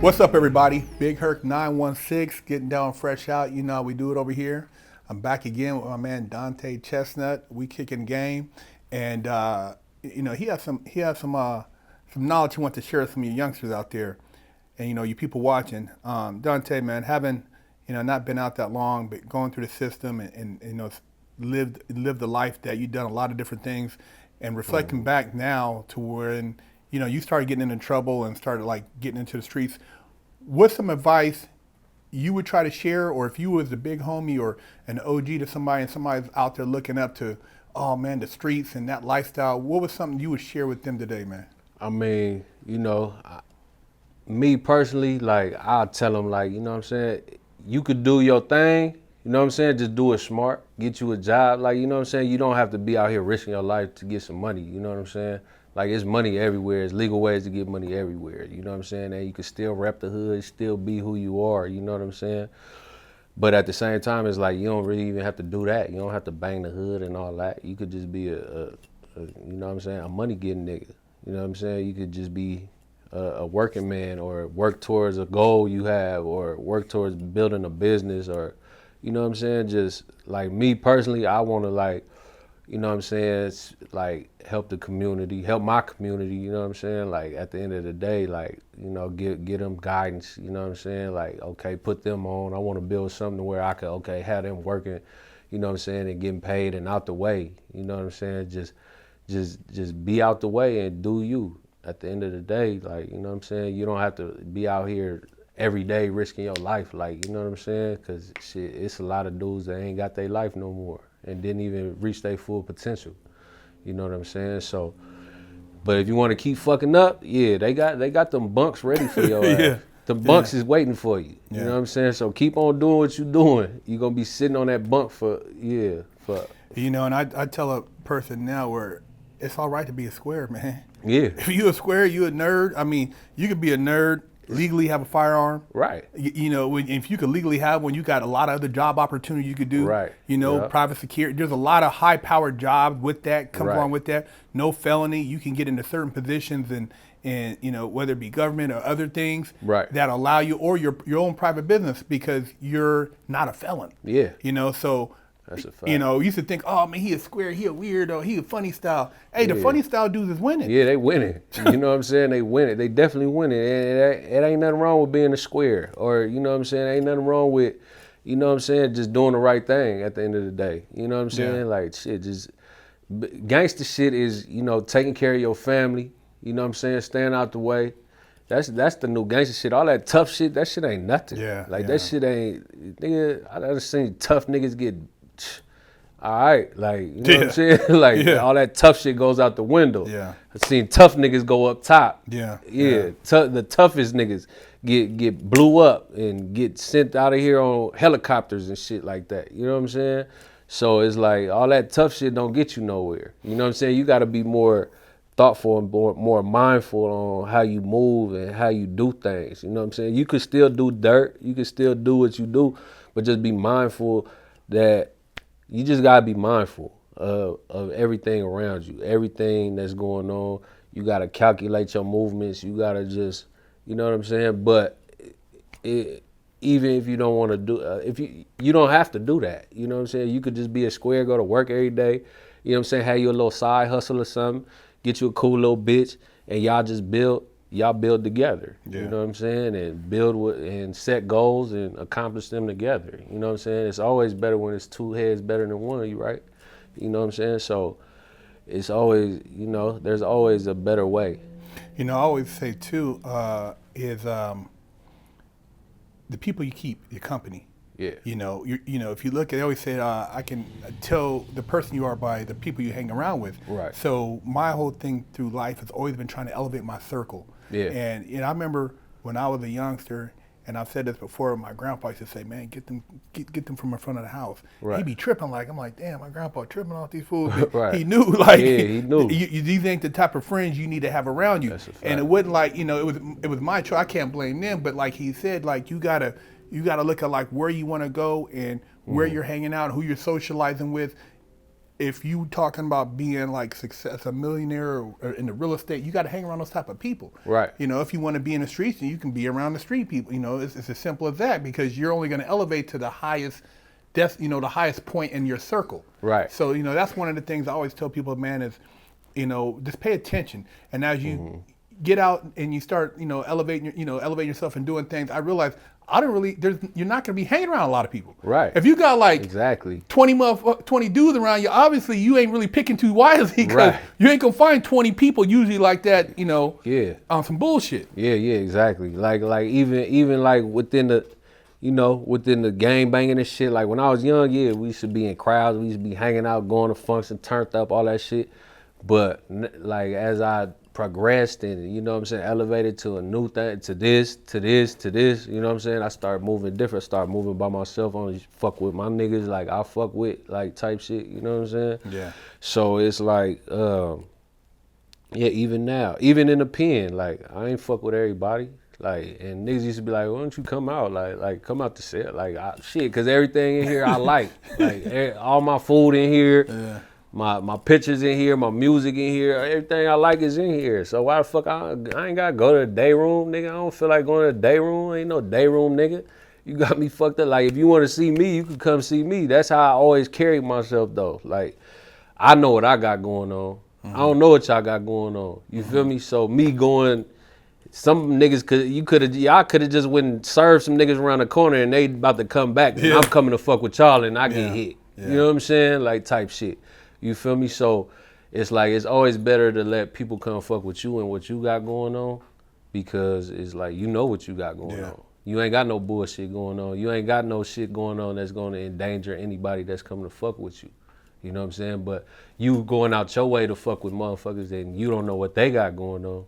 What's up, everybody? Big Herc 916, getting down fresh out. You know how we do it over here. I'm back again with my man Dante Chestnut. We kicking game, and he has some knowledge he wants to share with some of you youngsters out there, and you people watching. Dante, man, having not been out that long, but going through the system and lived the life that you've done a lot of different things, and reflecting back now to when you started getting into trouble and started like getting into the streets. What's some advice you would try to share, or if you was a big homie or an OG to somebody and somebody's out there looking up to, oh man, the streets and that lifestyle, what was something you would share with them today, man? I mean, me personally, like, I'll tell them, like, you know what I'm saying? You could do your thing, you know what I'm saying? Just do it smart, get you a job. Like, you know what I'm saying? You don't have to be out here risking your life to get some money, you know what I'm saying? Like, it's money everywhere. It's legal ways to get money everywhere, you know what I'm saying? And you can still rep the hood, still be who you are, you know what I'm saying? But at the same time, it's like, you don't really even have to do that. You don't have to bang the hood and all that. You could just be you know what I'm saying, a money getting nigga. You know what I'm saying? You could just be a working man, or work towards a goal you have, or work towards building a business, or, you know what I'm saying? Just like me personally, I want to, like, you know what I'm saying, like, help the community, help my community, you know what I'm saying? Like, at the end of the day, like, get them guidance, you know what I'm saying? Like, okay, put them on. I want to build something where I could, okay, have them working, you know what I'm saying, and getting paid and out the way, you know what I'm saying? Just be out the way and do you. At the end of the day, like, you know what I'm saying? You don't have to be out here every day risking your life, like, you know what I'm saying? Because shit, it's a lot of dudes that ain't got their life no more and didn't even reach their full potential. You know what I'm saying? So, but if you want to keep fucking up, yeah, they got them bunks ready for your ass. Yeah. The bunks is waiting for you. You Yeah. know what I'm saying? So keep on doing what you're doing. You're going to be sitting on that bunk for. And I tell a person now where it's all right to be a square, man. Yeah. If you a square, you a nerd. I mean, you could be a nerd, legally have a firearm. Right. If you could legally have one, you got a lot of other job opportunity you could do. Right. Private security. There's a lot of high-powered jobs with that, comes Right. along with that. No felony. You can get into certain positions and whether it be government or other things Right. that allow you, or your own private business, because you're not a felon. Yeah. So That's a fact. you used to think, oh man, he a square, he a weirdo, he a funny style. Hey, the funny style dudes is winning. Yeah, they winning. You know what I'm saying? They winning. They definitely winning. And it ain't nothing wrong with being a square, or, you know what I'm saying? Ain't nothing wrong with, you know what I'm saying, just doing the right thing at the end of the day. You know what I'm saying? Yeah. Like, shit, just gangster shit is, taking care of your family. You know what I'm saying? Staying out the way. That's the new gangster shit. All that tough shit, that shit ain't nothing. Yeah, Like, yeah. that shit ain't, nigga, I done seen tough niggas get, all right, like, you know what I'm saying? Like, all that tough shit goes out the window. Yeah. I've seen tough niggas go up top. Yeah. The toughest niggas get blew up and get sent out of here on helicopters and shit like that. You know what I'm saying? So it's like, all that tough shit don't get you nowhere. You know what I'm saying? You got to be more thoughtful and more mindful on how you move and how you do things. You know what I'm saying? You could still do dirt. You could still do what you do, but just be mindful that you just gotta be mindful of everything around you, everything that's going on. You gotta calculate your movements. You gotta just, you know what I'm saying? But even if you don't want to do, if you don't have to do that. You know what I'm saying? You could just be a square, go to work every day. You know what I'm saying? Have you a little side hustle or something. Get you a cool little bitch, and y'all just build together. Yeah. You know what I'm saying? And build and set goals and accomplish them together. You know what I'm saying? It's always better when it's two heads better than one, you right? You know what I'm saying? So it's always, there's always a better way. I always say too, is the people you keep, your company. Yeah. If you look at, they always say, I can tell the person you are by the people you hang around with. Right. So my whole thing through life has always been trying to elevate my circle. Yeah. And I remember when I was a youngster, and I've said this before, my grandpa used to say, man, get them from in front of the house. Right. He'd be tripping I'm like, damn, my grandpa tripping off these fools. Right. He knew, he knew. These ain't the type of friends you need to have around you. That's a fact. And it wasn't like, it was my choice. I can't blame them, but like he said, like you gotta look at like where you want to go and where you're hanging out, who you're socializing with. if you talking about being like success, a millionaire or in the real estate, you got to hang around those type of people. Right. You know, if you want to be in the streets, you can be around the street people. You know, it's as simple as that because you're only going to elevate to the highest, the highest point in your circle. Right. So that's one of the things I always tell people, man, is just pay attention. And as you get out and you start, elevating yourself and doing things, I realize you're not going to be hanging around a lot of people. Right. If you got like exactly 20 dudes around you, obviously you ain't really picking too wisely because Right. you ain't gonna find 20 people usually like that, Yeah. on some bullshit. Yeah, exactly. Like even like within the within the gang banging and shit. Like when I was young, yeah, we used to be in crowds, we used to be hanging out, going to functions, turned up, all that shit. But like as I progressed and elevated to a new thing, to this, I started moving different, started moving by myself. I only fuck with my niggas like I fuck with, like type shit, you know what I'm saying? Yeah. So it's like, even now, even in the pen, like I ain't fuck with everybody. Like, and niggas used to be like, why don't you come out? Like come out the set. Like, shit, cause everything in here I like. Like, all my food in here. Yeah. My pictures in here, my music in here, everything I like is in here. So why the fuck I ain't gotta go to the day room, nigga? I don't feel like going to the day room. Ain't no day room, nigga. You got me fucked up. Like if you want to see me, you can come see me. That's how I always carry myself though. Like I know what I got going on. I don't know what y'all got going on. You feel me? So me going, some niggas y'all could have just went and served some niggas around the corner and they about to come back. And I'm coming to fuck with y'all and I get hit. Yeah. You know what I'm saying? Like type shit. You feel me? So it's like it's always better to let people come fuck with you and what you got going on because it's like you know what you got going on. You ain't got no bullshit going on. You ain't got no shit going on that's going to endanger anybody that's coming to fuck with you. You know what I'm saying? But you going out your way to fuck with motherfuckers and you don't know what they got going on,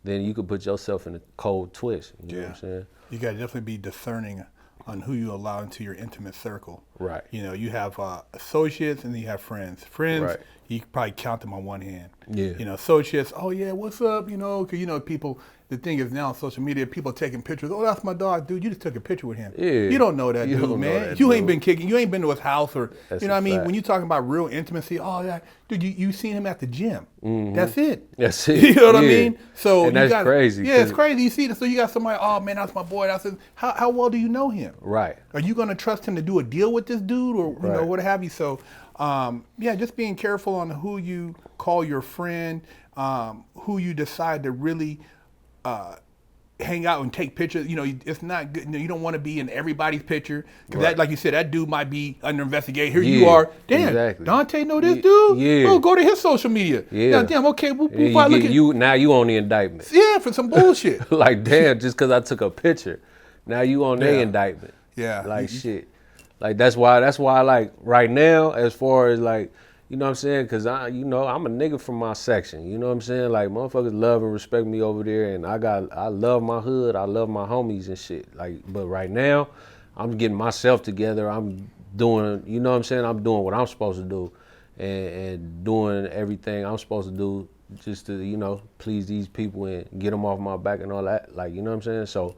then you could put yourself in a cold twist. You know what I'm saying? You got to definitely be discerning on who you allow into your intimate circle. Right. You have associates and then you have friends. Friends, Right. you can probably count them on one hand. Yeah. Associates, oh yeah, what's up? Because people, the thing is now on social media, people taking pictures. Oh, that's my dog, dude. You just took a picture with him. Yeah. You don't know that You dude, don't know man. that You ain't dude. been kicking. You ain't been to his house or, That's you know what I a mean? fact. When you talking about real intimacy, oh yeah, dude, you seen him at the gym. That's it. That's it. You know what I Yeah. mean? So And that's crazy, Yeah, it's 'cause- crazy. You see this, so you got somebody, oh man, that's my boy. That's his. How well do you know him? Right. Are you going to trust him to do a deal with this dude or Right. what have you? So, just being careful on who you call your friend, who you decide to really hang out and take pictures. It's not good. You don't want to be in everybody's picture because that, like you said, that dude might be under investigation. Here you Yeah, are. Damn, exactly. Dante know this dude? Yeah. Oh, go to his social media. Yeah. Damn, okay, we'll And probably look at now you on the indictment. Yeah, for some bullshit. Like damn, just because I took a picture, now you on their Yeah. indictment. Yeah. Like shit. Like that's why like right now, as far as like, you know what I'm saying? Cause I'm a nigga from my section. You know what I'm saying? Like motherfuckers love and respect me over there, and I love my hood. I love my homies and shit. Like, but right now, I'm getting myself together. I'm doing, you know what I'm saying? I'm doing what I'm supposed to do, and doing everything I'm supposed to do just to please these people and get them off my back and all that. Like, you know what I'm saying? So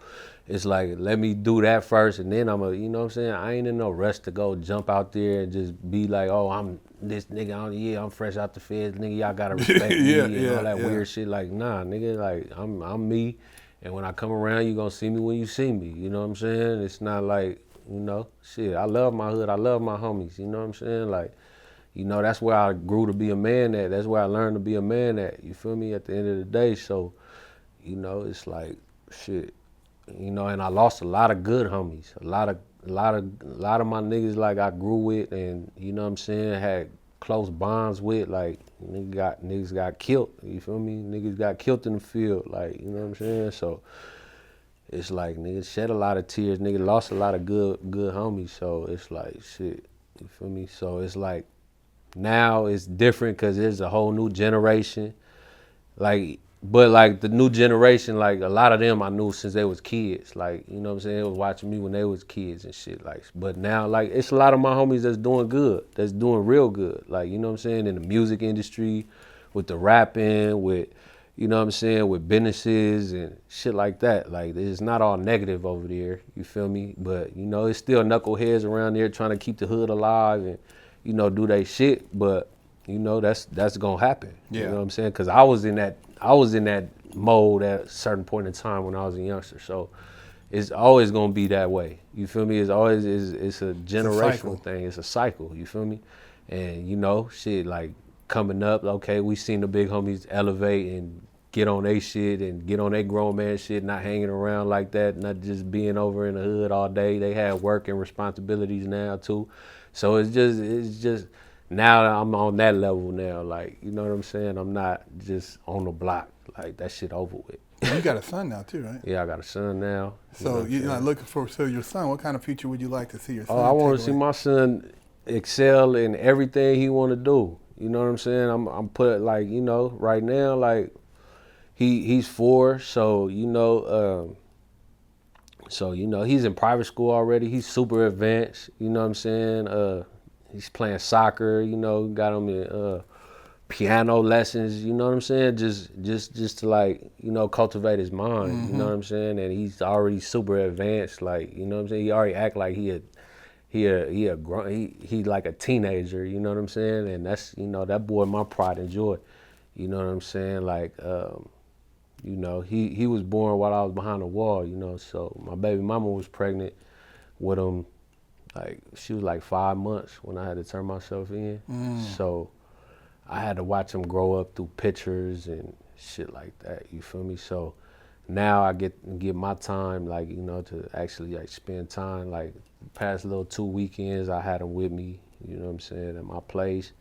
it's like, let me do that first, and then you know what I'm saying? I ain't in no rush to go jump out there and just be like, oh, I'm this nigga, I'm fresh out the feds, nigga, y'all gotta respect me and all that weird shit. Like, nah, nigga, like, I'm me, and when I come around, you gonna see me when you see me, you know what I'm saying? It's not like, shit, I love my hood, I love my homies, you know what I'm saying? Like, that's where I grew to be a man at, that's where I learned to be a man at, you feel me, at the end of the day, so, it's like, shit. And I lost a lot of good homies, a lot of my niggas like I grew with, and you know what I'm saying, had close bonds with. Like niggas got killed. You feel me? Niggas got killed in the field. Like, you know what I'm saying. So it's like niggas shed a lot of tears. Niggas lost a lot of good homies. So it's like shit. You feel me? So it's like now it's different because there's a whole new generation. But like the new generation, like a lot of them I knew since they was kids. Like, you know what I'm saying? They was watching me when they was kids and shit. Like, but now, like, it's a lot of my homies that's doing good, that's doing real good. Like, you know what I'm saying? In the music industry, with the rapping, with, you know what I'm saying, with businesses and shit like that. Like, it's not all negative over there, you feel me? But, it's still knuckleheads around there trying to keep the hood alive and, do they shit, but that's gonna happen. Yeah. You know what I'm saying? Because I was in that mode at a certain point in time when I was a youngster. So it's always gonna be that way. You feel me? It's a generational thing. It's a cycle. You feel me? And shit, like coming up, okay, we seen the big homies elevate and get on they shit and get on their grown man shit, not hanging around like that, not just being over in the hood all day. They have work and responsibilities now too. So it's just now I'm on that level now. Like, you know what I'm saying? I'm not just on the block. Like, that shit over with. You got a son now too, right? Yeah, I got a son now. So you're not looking for your son. What kind of future would you like to see your son? Oh, I want to see my son excel in everything he want to do. You know what I'm saying? I'm put like, right now, like he's 4, so he's in private school already. He's super advanced. You know what I'm saying? He's playing soccer. Got him in piano lessons. You know what I'm saying? Just to like cultivate his mind. Mm-hmm. You know what I'm saying? And he's already super advanced. Like, you know what I'm saying? He already act like he like a teenager. You know what I'm saying? And that's that boy my pride and joy. You know what I'm saying? Like he was born while I was behind the wall. So my baby mama was pregnant with him. Like, she was like 5 months when I had to turn myself in. So I had to watch him grow up through pictures and shit like that. You feel me? So now I get my time, like, to actually like spend time. Like, past little 2 weekends, I had him with me. You know what I'm saying? At my place.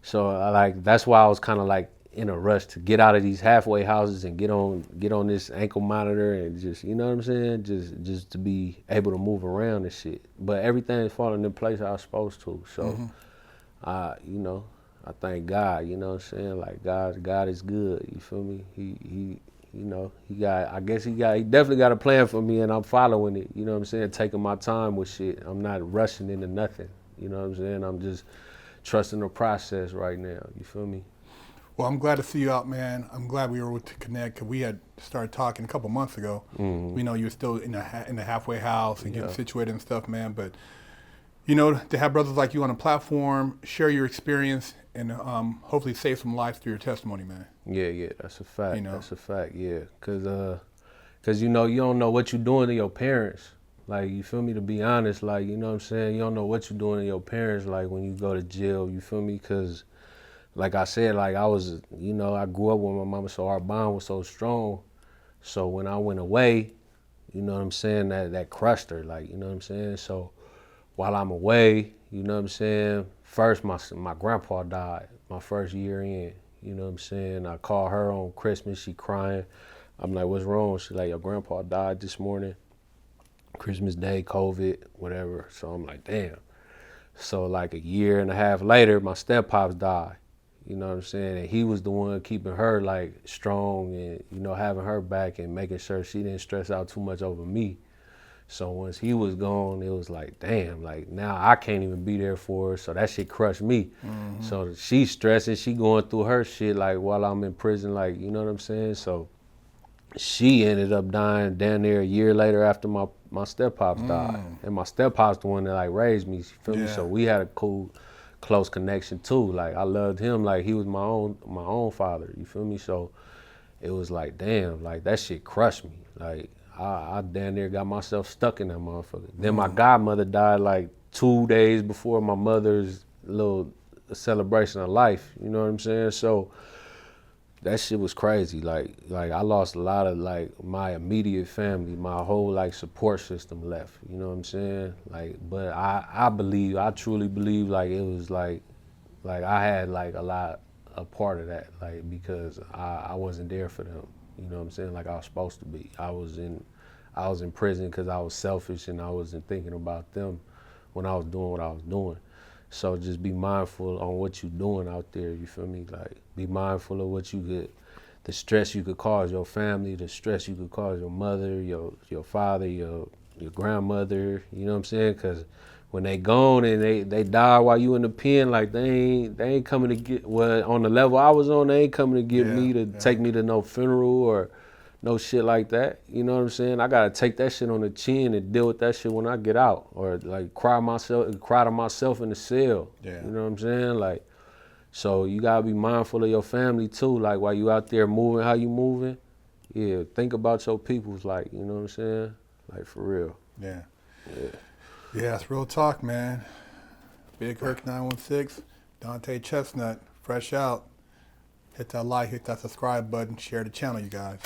So that's why I was kind of like in a rush to get out of these halfway houses and get on this ankle monitor and just, you know what I'm saying? Just to be able to move around and shit. But everything is falling in place I was supposed to. So, I thank God, you know what I'm saying? Like, God is good, you feel me? He definitely got a plan for me, and I'm following it, you know what I'm saying? Taking my time with shit. I'm not rushing into nothing, you know what I'm saying? I'm just trusting the process right now, you feel me? Well, I'm glad to see you out, man. I'm glad we were able to connect, because we had started talking a couple months ago. We know you were still in the halfway house and getting situated and stuff, man. But, to have brothers like you on a platform, share your experience, and hopefully save some lives through your testimony, man. Yeah, that's a fact. That's a fact, yeah. Because you don't know what you're doing to your parents. Like, you feel me? To be honest, like, you know what I'm saying? You don't know what you're doing to your parents, like, when you go to jail, you feel me? Because like I said, like I was, I grew up with my mama, so our bond was so strong. So when I went away, you know what I'm saying, that crushed her, like, you know what I'm saying? So while I'm away, you know what I'm saying, first my grandpa died my first year in, you know what I'm saying? I called her on Christmas, she crying. I'm like, what's wrong? She's like, your grandpa died this morning, Christmas Day, COVID, whatever. So I'm like, damn. So like a year and a half later, my step-pops died. You know what I'm saying? And he was the one keeping her like strong and, having her back and making sure she didn't stress out too much over me. So once he was gone, it was like, damn, like now I can't even be there for her. So that shit crushed me. So she's stressing, she going through her shit like while I'm in prison, like, you know what I'm saying? So she ended up dying down there a year later after my step-pops died. And my step-pops the one that like raised me, you feel me? So we had a close connection too. Like, I loved him like he was my own father, you feel me? So it was like, damn, like that shit crushed me. Like I damn near got myself stuck in that motherfucker. Then my godmother died like 2 days before my mother's little celebration of life, you know what I'm saying? So that shit was crazy. Like I lost a lot of like my immediate family, my whole like support system left. You know what I'm saying? Like, but I truly believe like it was like I had like a part of that, like because I wasn't there for them. You know what I'm saying? Like I was supposed to be. I was in prison because I was selfish and I wasn't thinking about them when I was doing what I was doing. So just be mindful on what you're doing out there, you feel me? Like, be mindful of the stress you could cause your family, the stress you could cause your mother, your father, your grandmother, you know what I'm saying? Because when they gone and they die while you in the pen, like they ain't coming to get, well, on the level I was on, they ain't coming to get me to take me to no funeral or no shit like that. You know what I'm saying? I gotta take that shit on the chin and deal with that shit when I get out, or like cry to myself in the cell. Yeah. You know what I'm saying? Like, so you gotta be mindful of your family too. Like while you out there moving, how you moving? Yeah, think about your peoples. Like, you know what I'm saying? Like for real. Yeah. Yeah, it's real talk, man. Big Herc 916, Dante Chestnut, fresh out. Hit that like, hit that subscribe button, share the channel, you guys.